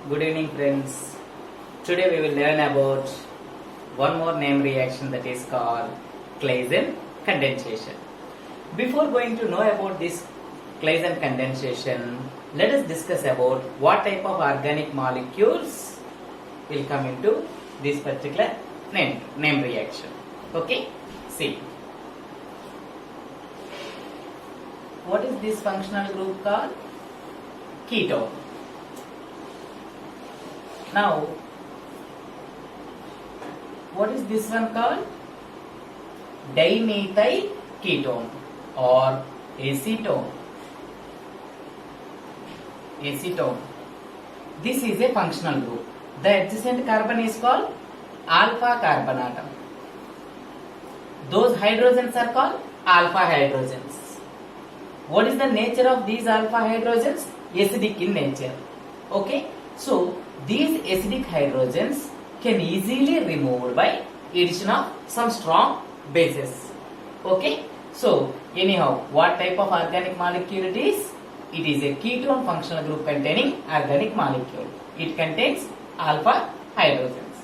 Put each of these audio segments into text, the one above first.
Good evening, friends. Today we will learn about one more name reaction that is called Claisen condensation. Before going to know about this Claisen condensation, let us discuss about what type of organic molecules will come into this particular name reaction. Okay? See. What is this functional group called? Ketone. Now, what is this one called? Dimethyl ketone or acetone. Acetone. This is a functional group. The adjacent carbon is called alpha carbon atom. Those hydrogens are called alpha hydrogens. What is the nature of these alpha hydrogens? Acidic in nature. Okay. So, these acidic hydrogens can easily removed by addition of some strong bases. Okay. So, anyhow, what type of organic molecule it is? It is a ketone functional group containing organic molecule. It contains alpha hydrogens.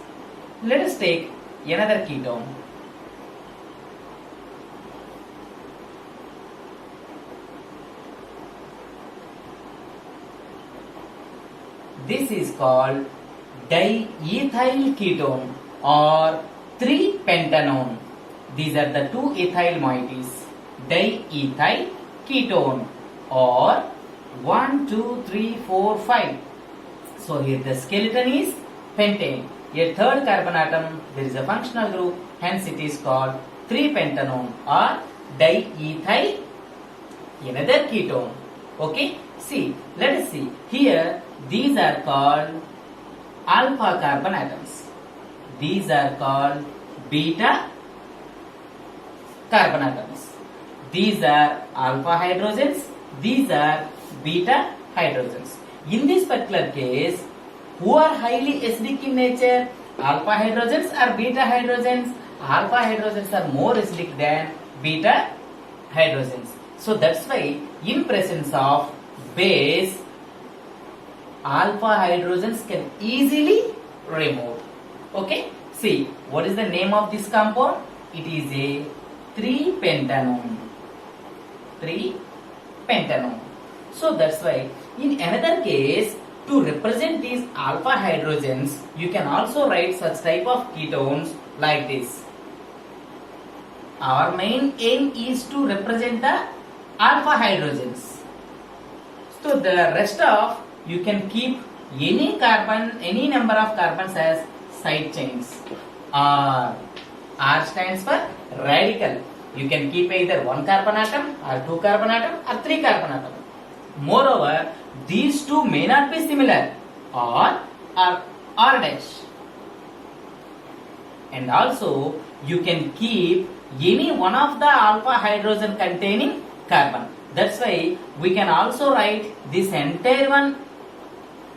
Let us take another ketone. This is called diethyl ketone or 3-pentanone. These are the two ethyl moieties. Diethyl ketone or 1, 2, 3, 4, 5. So here the skeleton is pentane. A third carbon atom, there is a functional group, hence it is called 3-pentanone or diethyl another ketone. Okay, see, let us see. Here, these are called alpha carbon atoms. These are called beta carbon atoms. These are alpha hydrogens. These are beta hydrogens. In this particular case, who are highly acidic in nature? Alpha hydrogens or beta hydrogens? Alpha hydrogens are more acidic than beta hydrogens. So that's why in presence of base, alpha hydrogens can easily remove. Okay? See, what is the name of this compound? It is a 3-pentanone. 3-pentanone. So that's why in another case, to represent these alpha hydrogens, you can also write such type of ketones like this. Our main aim is to represent the alpha hydrogens. So the rest of you can keep any carbon, any number of carbons as side chains. R stands for radical. You can keep either 1 carbon atom or 2 carbon atom or 3 carbon atom. Moreover, these two may not be similar or R dash. And also you can keep any one of the alpha hydrogen containing carbon. That's why we can also write this entire one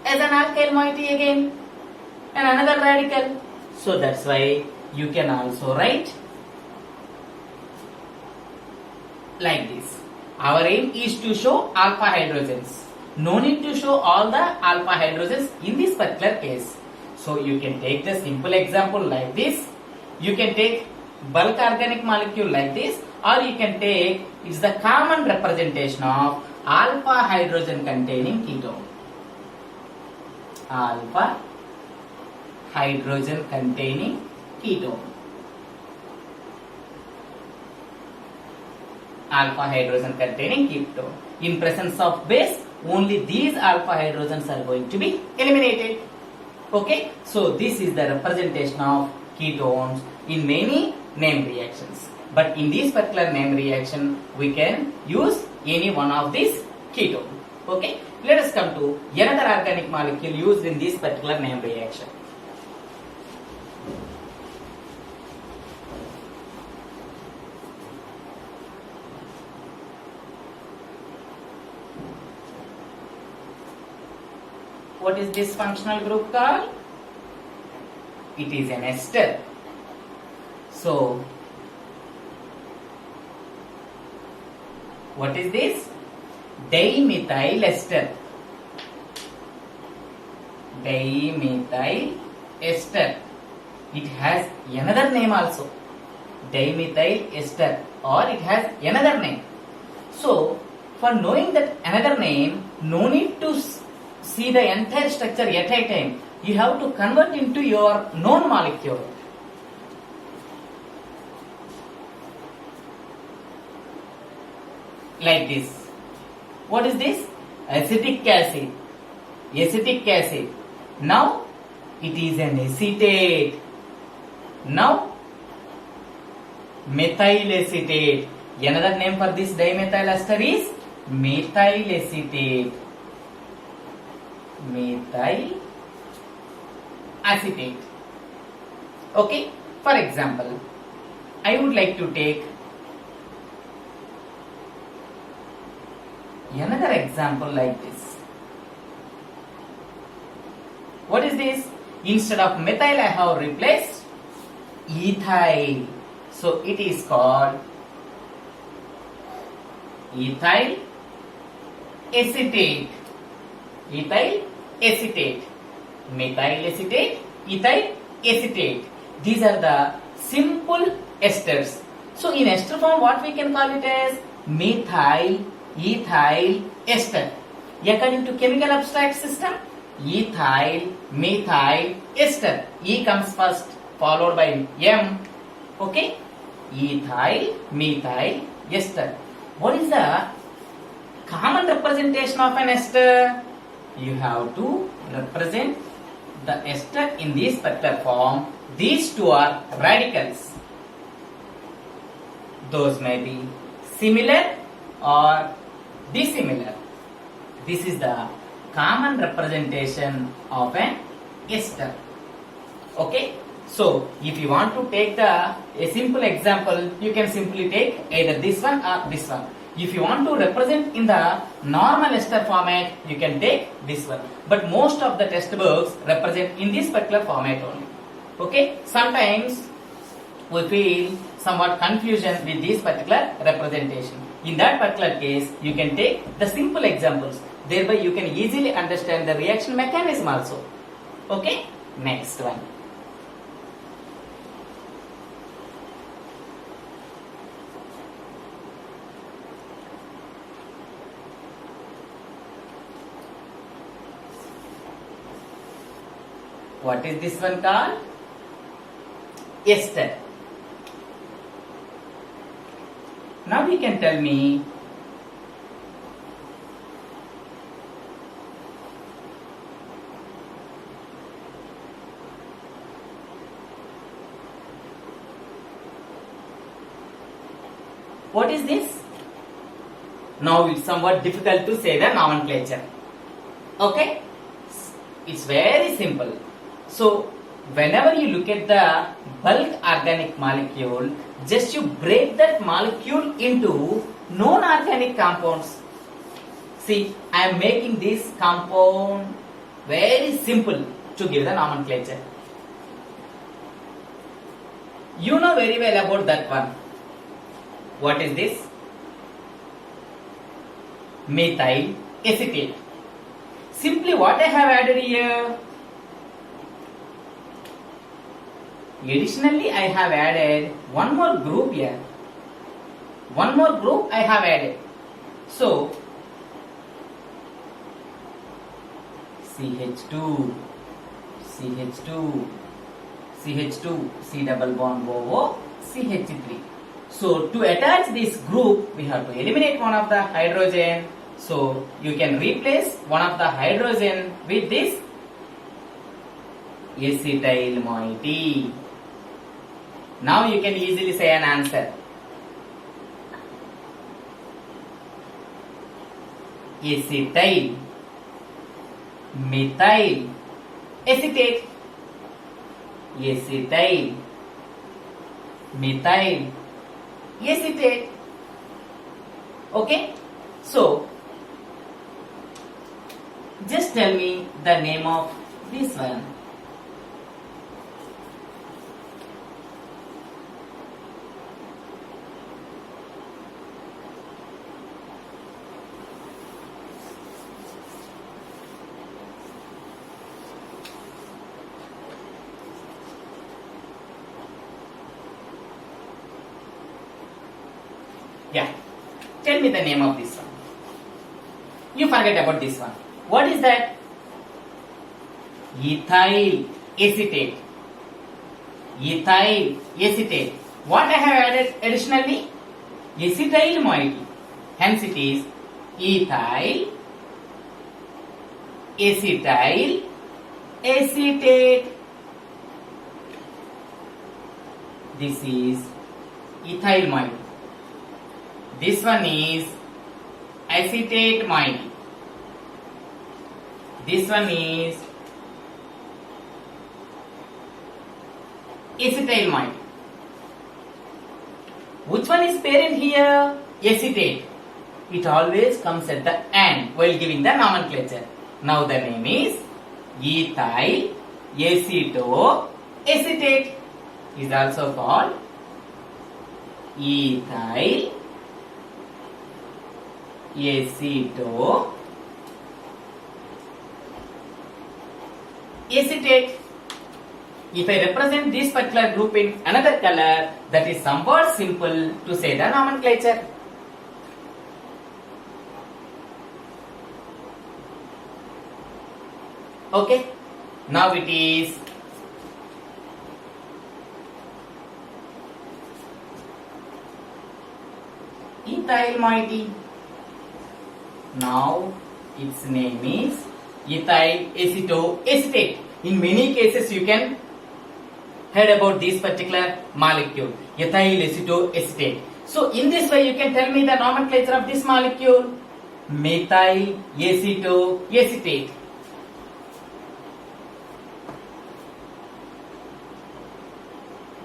as an alkyl moiety again and another radical. So that's why you can also write like this. Our aim is to show alpha hydrogens. No need to show all the alpha hydrogens in this particular case. So you can take the simple example like this. You can take bulk organic molecule like this, or you can take it's the common representation of alpha hydrogen containing ketone. Alpha hydrogen containing ketone. Alpha hydrogen containing ketone. In presence of base, only these alpha hydrogens are going to be eliminated. Okay, so this is the representation of ketones in many name reactions. But in this particular name reaction, we can use any one of these ketone. Okay, let us come to another organic molecule used in this particular name reaction. What is this functional group called? It is an ester. So, what is this? Dimethyl ester. dimethyl ester. It has another name also, dimethyl ester, or it has another name. So, for knowing that another name, no need to see the entire structure at a time. You have to convert into your known molecule. Like this. What is this? Acetic acid. Acetic acid. Now, it is an acetate. Now, methyl acetate. Another name for this dimethyl ester is methyl acetate. Methyl acetate. Okay. For example, I would like to take another example like this. What is this? Instead of methyl, I have replaced ethyl. So it is called ethyl acetate. Ethyl acetate. Methyl acetate, ethyl acetate. These are the simple esters. So in ester form, what we can call it as methyl ethyl ester. According to chemical abstract system, ethyl methyl ester. E comes first, followed by M. Okay? Ethyl methyl ester. What is the common representation of an ester? You have to represent the ester in this particular form. These two are radicals. Those may be similar or dissimilar. This is the common representation of an ester. Okay? So, if you want to take a simple example, you can simply take either this one or this one. If you want to represent in the normal ester format, you can take this one. But most of the textbooks represent in this particular format only. Okay? Sometimes we feel somewhat confusion with this particular representation. In that particular case, you can take the simple examples. Thereby, you can easily understand the reaction mechanism also. Okay? Next one. What is this one called? Ester. Now you can tell me what is this? Now it's somewhat difficult to say the nomenclature. Okay? It's very simple. So, whenever you look at the bulk organic molecule, just you break that molecule into non-organic compounds. See, I am making this compound very simple to give the nomenclature. You know very well about that one. What is this? Methyl acetate. Simply what I have added here? Additionally, I have added one more group here. One more group I have added. So, CH2, CH2, CH2, C double bond OO, CH3. So, to attach this group, we have to eliminate one of the hydrogen. So, you can replace one of the hydrogen with this acetyl moiety. Now you can easily say an answer. Acetyl, methyl, acetate. Acetyl, methyl, acetate. Okay? So, just tell me the name of this one. Tell me the name of this one. You forget about this one. What is that? Ethyl acetate. Ethyl acetate. What I have added additionally? Acetyl moiety. Hence it is ethyl acetyl acetate. This is ethyl moiety. This one is acetate moiety. This one is acetyl moiety. Which one is parent here? Acetate. It always comes at the end while giving the nomenclature. Now the name is ethyl aceto acetate. Is also called ethyl aceto acetate. If I represent this particular group in another color, that is somewhat simple to say the nomenclature. Okay, now it is ethyl moiety. Now its name is ethyl aceto acetate. In many cases you can heard about this particular molecule, ethyl aceto acetate. So in this way you can tell me the nomenclature of this molecule. Methyl aceto acetate.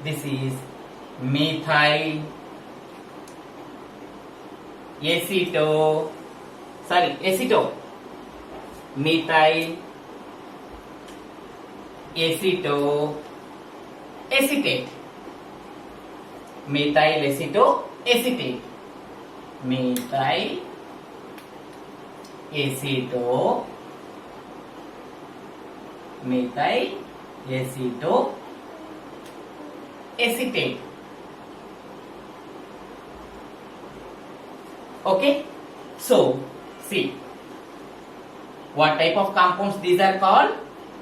This is methyl aceto, aceto. Methyl aceto acetate. Methyl aceto acetate. Methyl aceto acetate. Okay, so see what type of compounds these are called?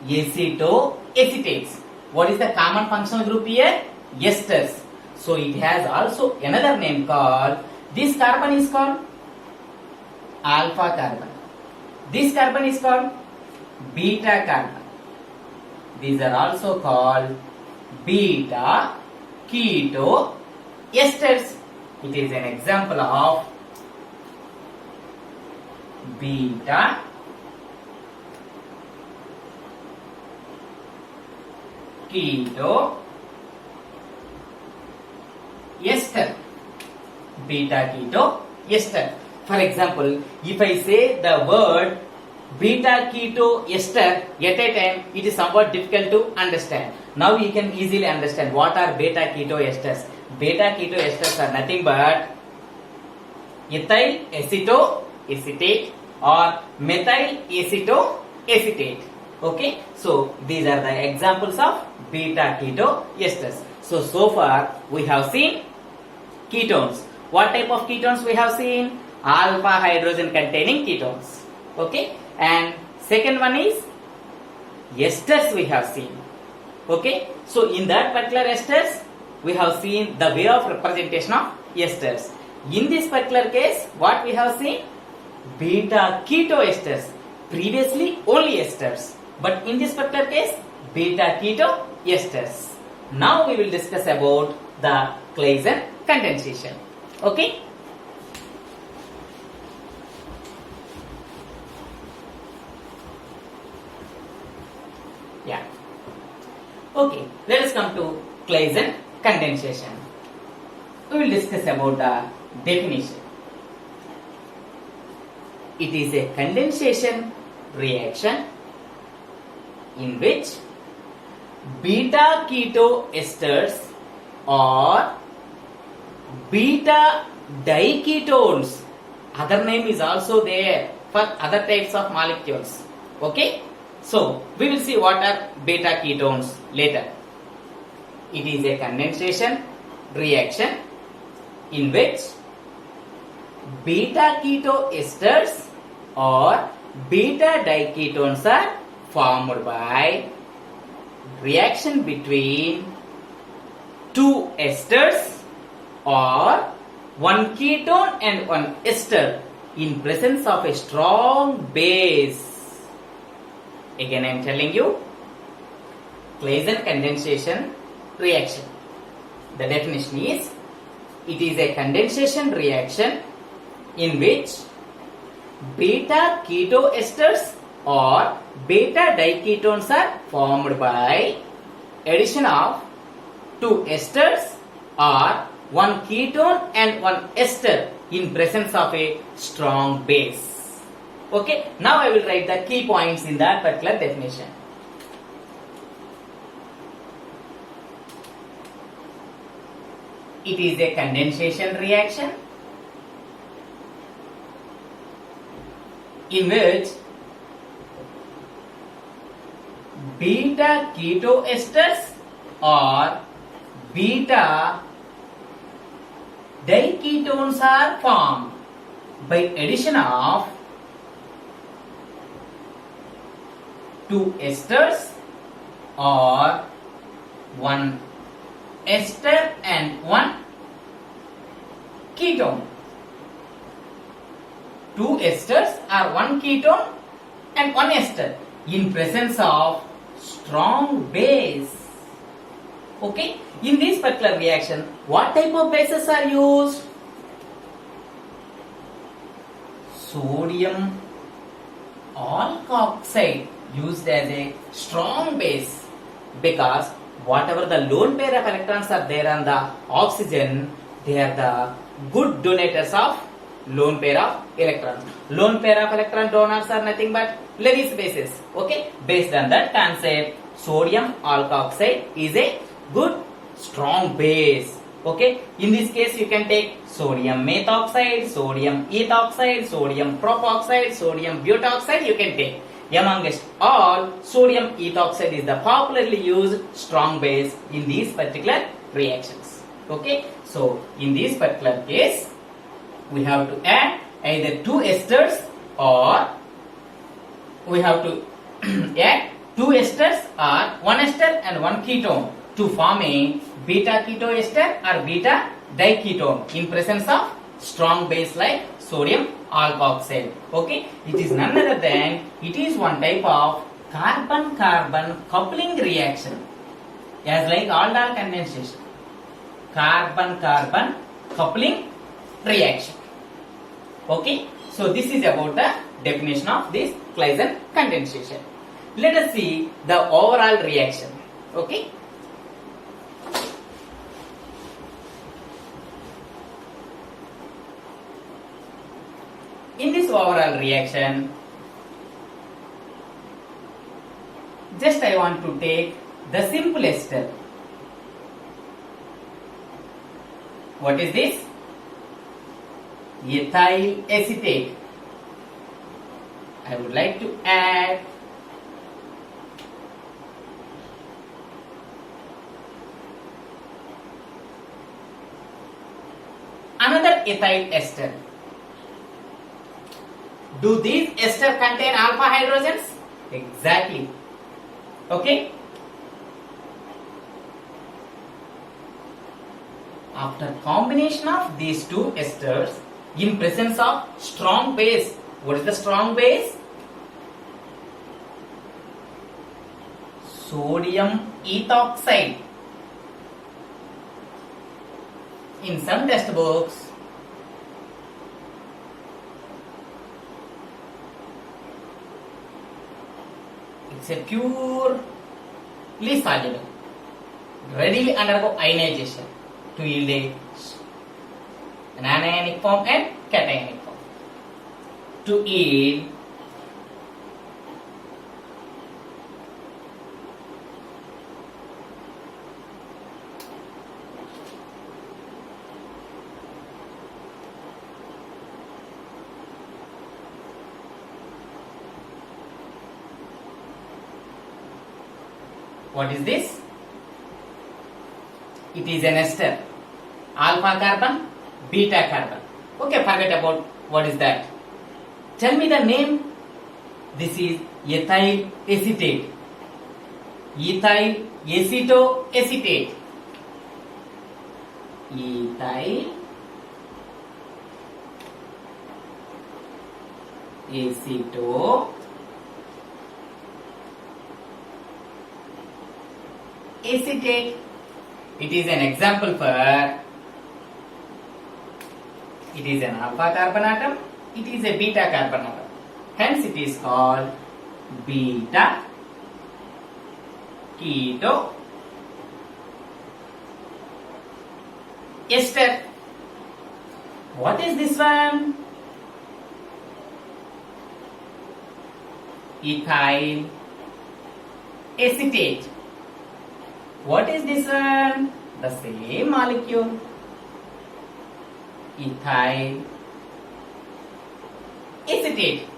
Acetoacetates. What is the common functional group here? Esters. So it has also another name called, this carbon is called alpha carbon. This carbon is called beta carbon. These are also called beta keto esters. It is an example of beta keto ester. Beta keto ester. For example, if I say the word beta keto ester at a time, it is somewhat difficult to understand. Now you can easily understand what are beta keto esters. Beta keto esters are nothing but ethyl aceto acetate or methyl aceto acetate. Okay, so these are the examples of beta keto esters. So far we have seen ketones. What type of ketones we have seen? Alpha hydrogen containing ketones. Okay, and second one is esters we have seen. Okay, so in that particular esters we have seen the way of representation of esters. In this particular case, what we have seen? Beta keto esters. Previously only esters, but in this particular case beta keto esters. Now we will discuss about the Claisen condensation. Okay. Yeah. Okay, let us come to Claisen condensation. We will discuss about the definition. It is a condensation reaction in which beta keto esters or beta diketones, other name is also there for other types of molecules. Okay, so we will see what are beta ketones later. It is a condensation reaction in which beta keto esters or beta diketones are formed by reaction between two esters or one ketone and one ester in presence of a strong base. Again I am telling you, Claisen condensation reaction. The definition is, it is a condensation reaction in which beta keto esters or beta diketones are formed by addition of two esters or one ketone and one ester in presence of a strong base. Okay, now I will write the key points in that particular definition. It is a condensation reaction in which beta keto esters or beta diketones are formed by addition of two esters or one ester and one ketone. Two esters or one ketone and one ester in presence of strong base. Okay, in this particular reaction, what type of bases are used? Sodium alkoxide used as a strong base, because whatever the lone pair of electrons are there on the oxygen, they are the good donators of lone pair of electrons. Lone pair of electron donors are nothing but Lewis bases. Okay, based on that concept, sodium alkoxide is a good strong base. Okay, in this case you can take sodium methoxide, sodium ethoxide, sodium propoxide, sodium butoxide, you can take. Amongst all, sodium ethoxide is the popularly used strong base in these particular reactions. Okay, so in this particular case, we have to add either two esters or we have to add two esters or one ester and one ketone to form a beta keto ester or beta diketone in presence of strong base like sodium alkoxide. Okay, it is none other than, it is one type of carbon-carbon coupling reaction, as like aldol condensation. Carbon-carbon coupling reaction. Okay, so this is about the definition of this Claisen condensation. Let us see the overall reaction. Okay. In this overall reaction, just I want to take the simple ester. What is this? Ethyl acetate. I would like to add another ethyl ester. Do these ester contain alpha hydrogens? Exactly. Okay. After combination of these two esters in presence of strong base, what is the strong base? Sodium ethoxide. In some textbooks, it's a purely soluble, readily undergo ionization to yield an anionic form and cationic form. To yield what is this? It is an ester. Alpha carbon, beta carbon. Okay, forget about what is that. Tell me the name. This is ethyl acetate. Ethyl acetoacetate. Ethyl acetoacetate. It is an example for, it is an alpha carbon atom, it is a beta carbon atom. Hence it is called beta keto ester. What is this one? Ethyl acetate. What is this one? The same molecule. Ethyl acetate.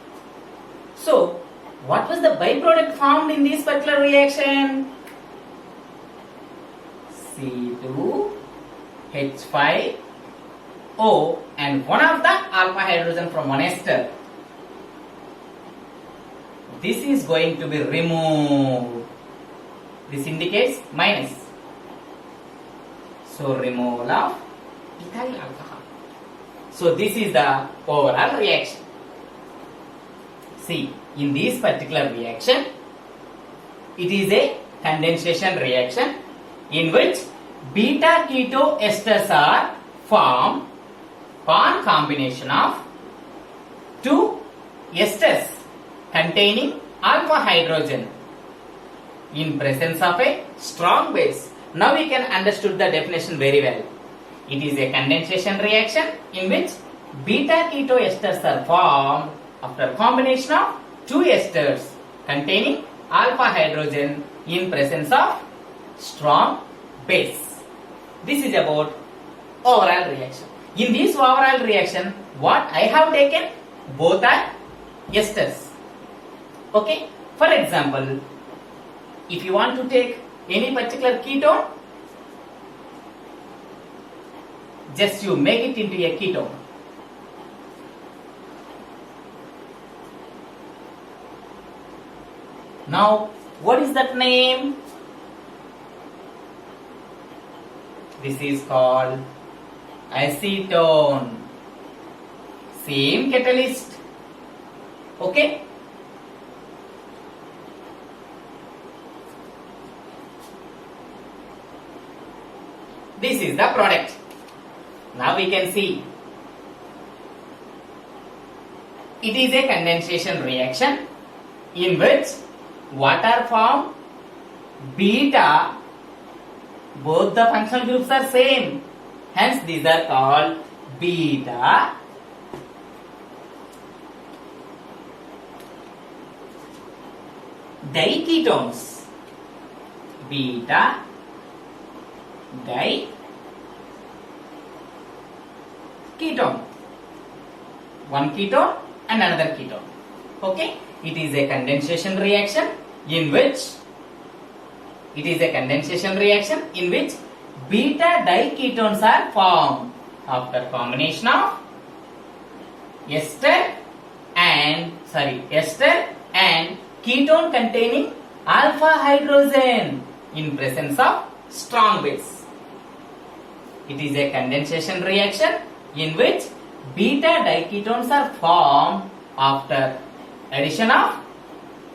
So, what was the byproduct formed in this particular reaction? C2H5O and one of the alpha hydrogen from one ester. This is going to be removed. This indicates minus. So, removal of ethyl alcohol. So, this is the overall reaction. See, in this particular reaction, it is a condensation reaction in which beta keto esters are formed upon combination of two esters containing alpha hydrogen in presence of a strong base. Now we can understood the definition very well. It is a condensation reaction in which beta keto esters are formed after combination of two esters containing alpha hydrogen in presence of strong base. This is about overall reaction. In this overall reaction, what I have taken, both are esters. Okay. For example, if you want to take any particular ketone, just you make it into a ketone. Now, what is that name? This is called acetone. Same catalyst. Okay? This is the product. Now we can see. It is a condensation reaction in which what are formed? Beta. Both the functional groups are same. Hence these are called beta diketones. Beta diketone. One ketone and another ketone. Okay? It is a condensation reaction in which beta diketones are formed after combination of ester and ketone containing alpha hydrogen in presence of strong base. It is a condensation reaction in which beta diketones are formed after addition of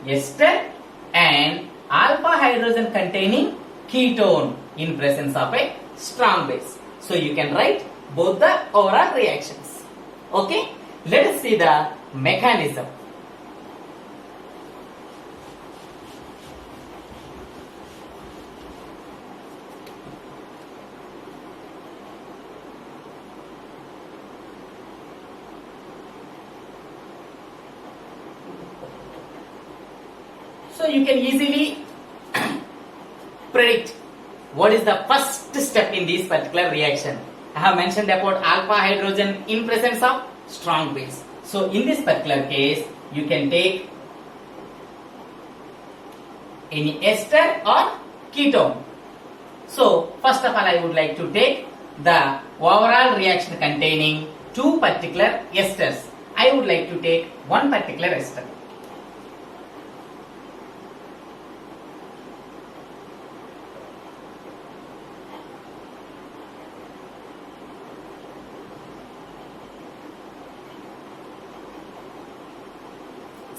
ester and alpha hydrogen containing ketone in presence of a strong base. So you can write both the overall reactions. Okay? Let us see the mechanism. So you can easily predict what is the first step in this particular reaction. I have mentioned about alpha hydrogen in presence of strong base. So in this particular case, you can take any ester or ketone. So first of all, I would like to take the overall reaction containing two particular esters. I would like to take one particular ester.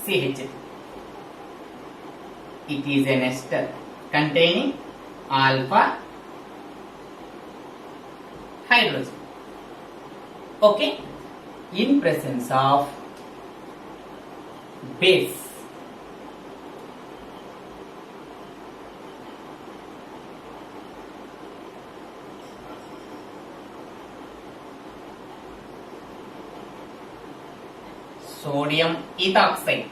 CH. It is an ester containing alpha hydrogen. Okay, in presence of base. Sodium ethoxide.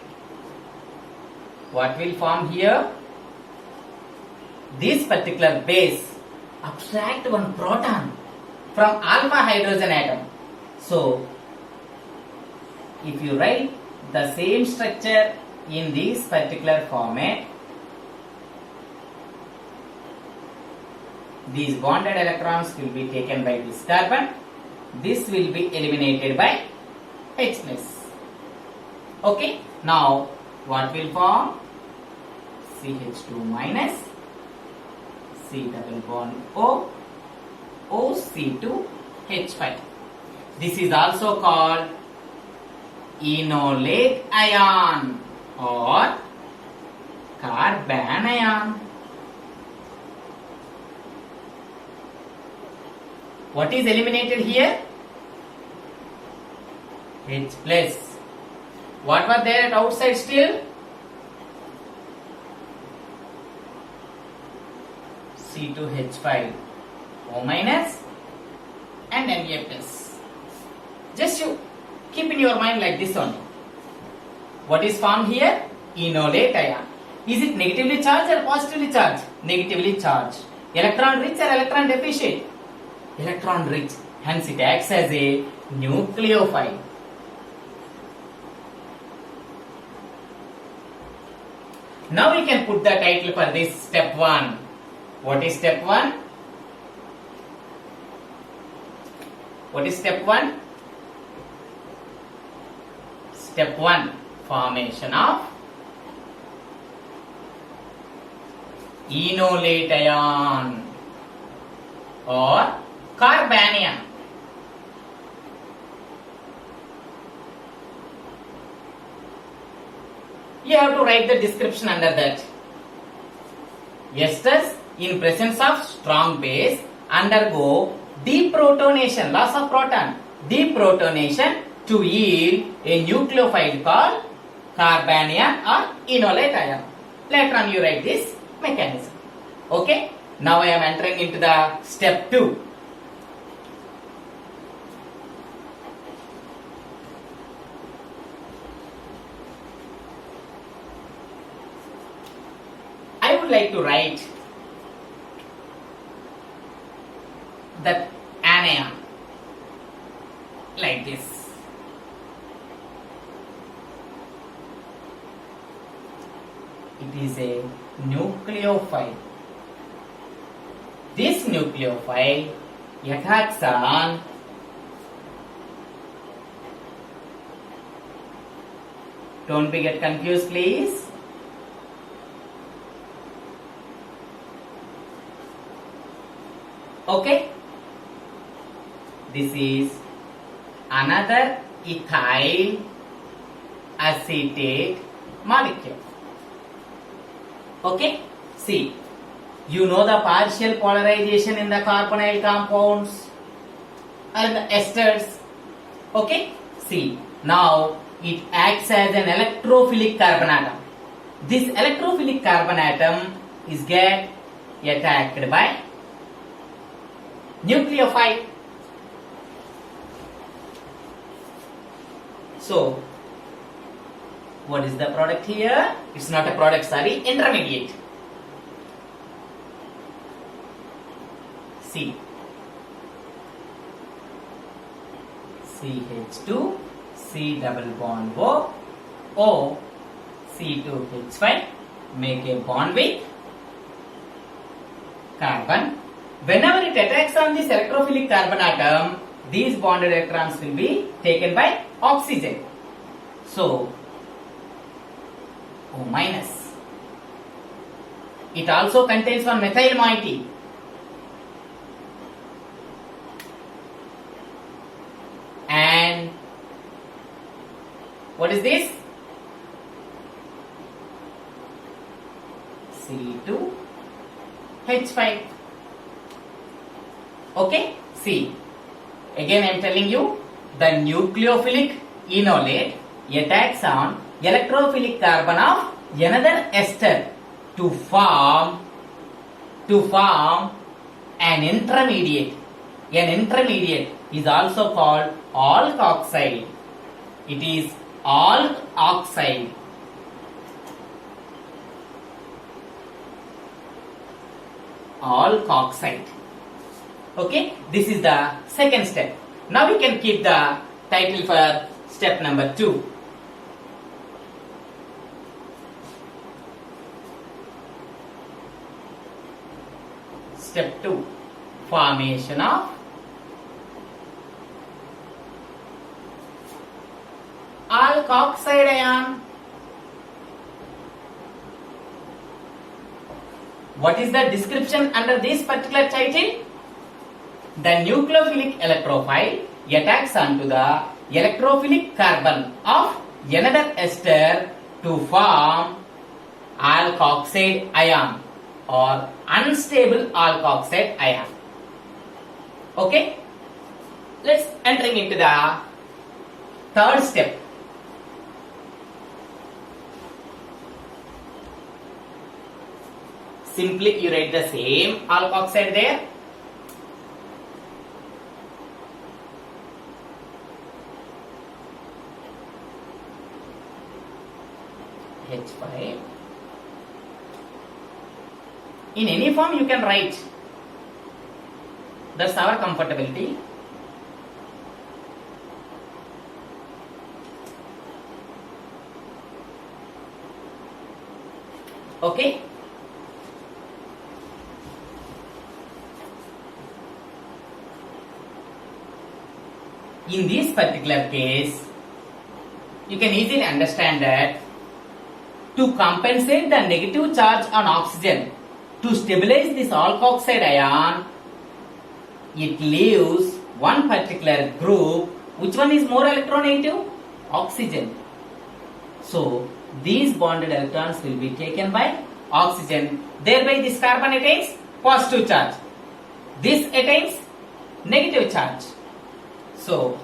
What will form here? This particular base abstract one proton from alpha hydrogen atom. So, if you write the same structure in this particular format, these bonded electrons will be taken by this carbon. This will be eliminated by H plus. Okay, now what will form? CH2 minus, C double bond O, OC2 H5. This is also called enolate ion or carbanion ion. What is eliminated here? H plus. What was there at outside still? C2H5, O minus and Na plus. Just you keep in your mind like this only. What is formed here? Enolate ion. Is it negatively charged or positively charged? Negatively charged. Electron rich or electron deficient? Electron rich. Hence it acts as a nucleophile. Now we can put the title for this step 1. What is step 1? What is step 1? Step 1, formation of enolate ion or carbanion. You have to write the description under that. Esters in presence of strong base undergo deprotonation, loss of proton, deprotonation to yield a nucleophile called carbanion or enolate ion. Later on you write this mechanism. Okay? Now I am entering into the step 2. I would like to write that anion like this. It is a nucleophile. This nucleophile attacks on don't be get confused please. Okay, this is another ethyl acetate molecule. Okay, see, you know the partial polarization in the carbonyl compounds and the esters. Okay, see, now it acts as an electrophilic carbon atom. This electrophilic carbon atom is get attacked by nucleophile. So, what is the product here? It's not a product, sorry, intermediate. C. CH2, C double bond O, O, C2H5, make a bond with carbon. Whenever it attacks on this electrophilic carbon atom, these bonded electrons will be taken by oxygen. So O minus. It also contains one methyl moiety. And what is this? C2H5. Okay, see. Again I am telling you, the nucleophilic enolate attacks on electrophilic carbon of another ester to form an intermediate. An intermediate is also called alkoxide. It is alkoxide. Alkoxide. Okay, this is the second step. Now we can keep the title for step number 2. Step 2, formation of alkoxide ion. What is the description under this particular title? The nucleophilic electrophile attacks onto the electrophilic carbon of another ester to form alkoxide ion or unstable alkoxide ion. Okay, let's entering into the third step. Simply you write the same alkoxide there. H5. In any form you can write. That's our comfortability. Okay. In this particular case, you can easily understand that to compensate the negative charge on oxygen, to stabilize this alkoxide ion, it leaves one particular group. Which one is more electronegative? Oxygen. So these bonded electrons will be taken by oxygen. Thereby this carbon attains positive charge. This attains negative charge. So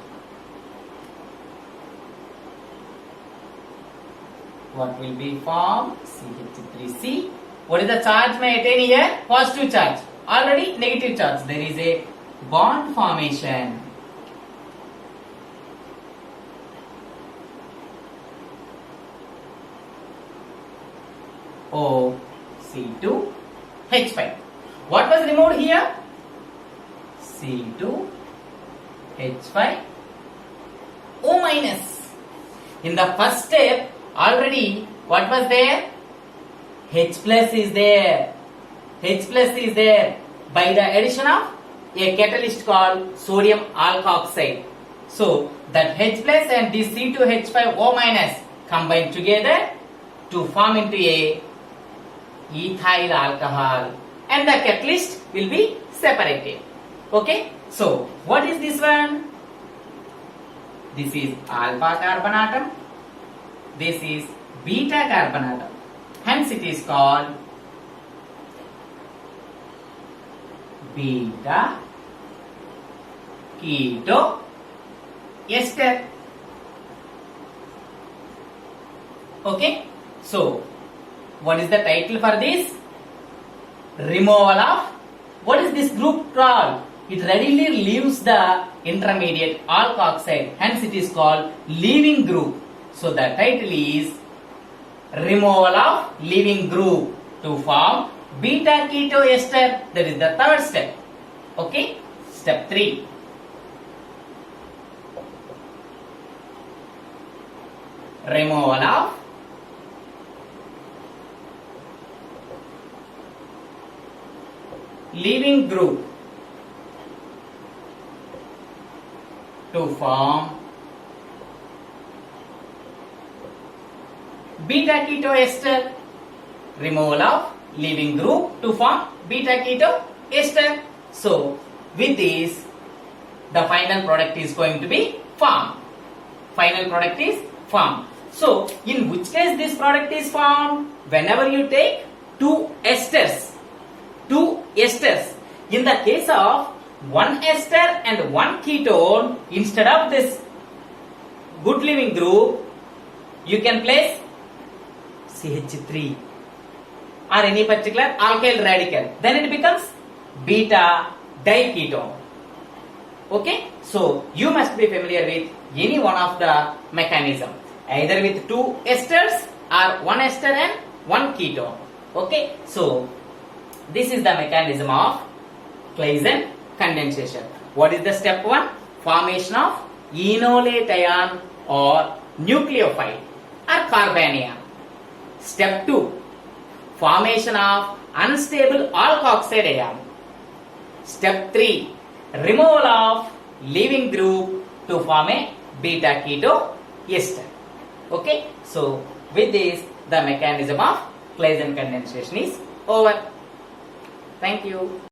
what will be formed? CH3C. What is the charge may attain here? Positive charge. Already negative charge. There is a bond formation. O C2 H5. What was removed here? C2 H5 O minus. In the first step, already what was there? H plus is there. H plus is there by the addition of a catalyst called sodium alkoxide. So that H plus and this C2H5O minus combine together to form into a ethyl alcohol, and the catalyst will be separated. Okay, so what is this one? This is alpha carbon atom. This is beta carbon atom. Hence it is called beta keto ester. Okay, so what is the title for this? Removal of, what is this group called? It readily leaves the intermediate alkoxide, hence it is called leaving group. So the title is removal of leaving group to form beta keto ester. That is the third step. Okay, step 3. Removal of leaving group to form beta keto ester. Removal of leaving group to form beta keto ester. So with this, the final product is going to be formed. Final product is formed. So in which case this product is formed? Whenever you take two esters. In the case of one ester and one ketone, instead of this good leaving group, you can place CH3 or any particular alkyl radical. Then it becomes beta diketone. Okay, so you must be familiar with any one of the mechanism, either with two esters or one ester and one ketone. Okay, so this is the mechanism of Claisen condensation. What is the step 1? Formation of enolate ion or nucleophile or carbanion. Step 2, formation of unstable alkoxide ion. Step 3, removal of leaving group to form a beta keto ester. Okay, so with this, the mechanism of Claisen condensation is over. Thank you.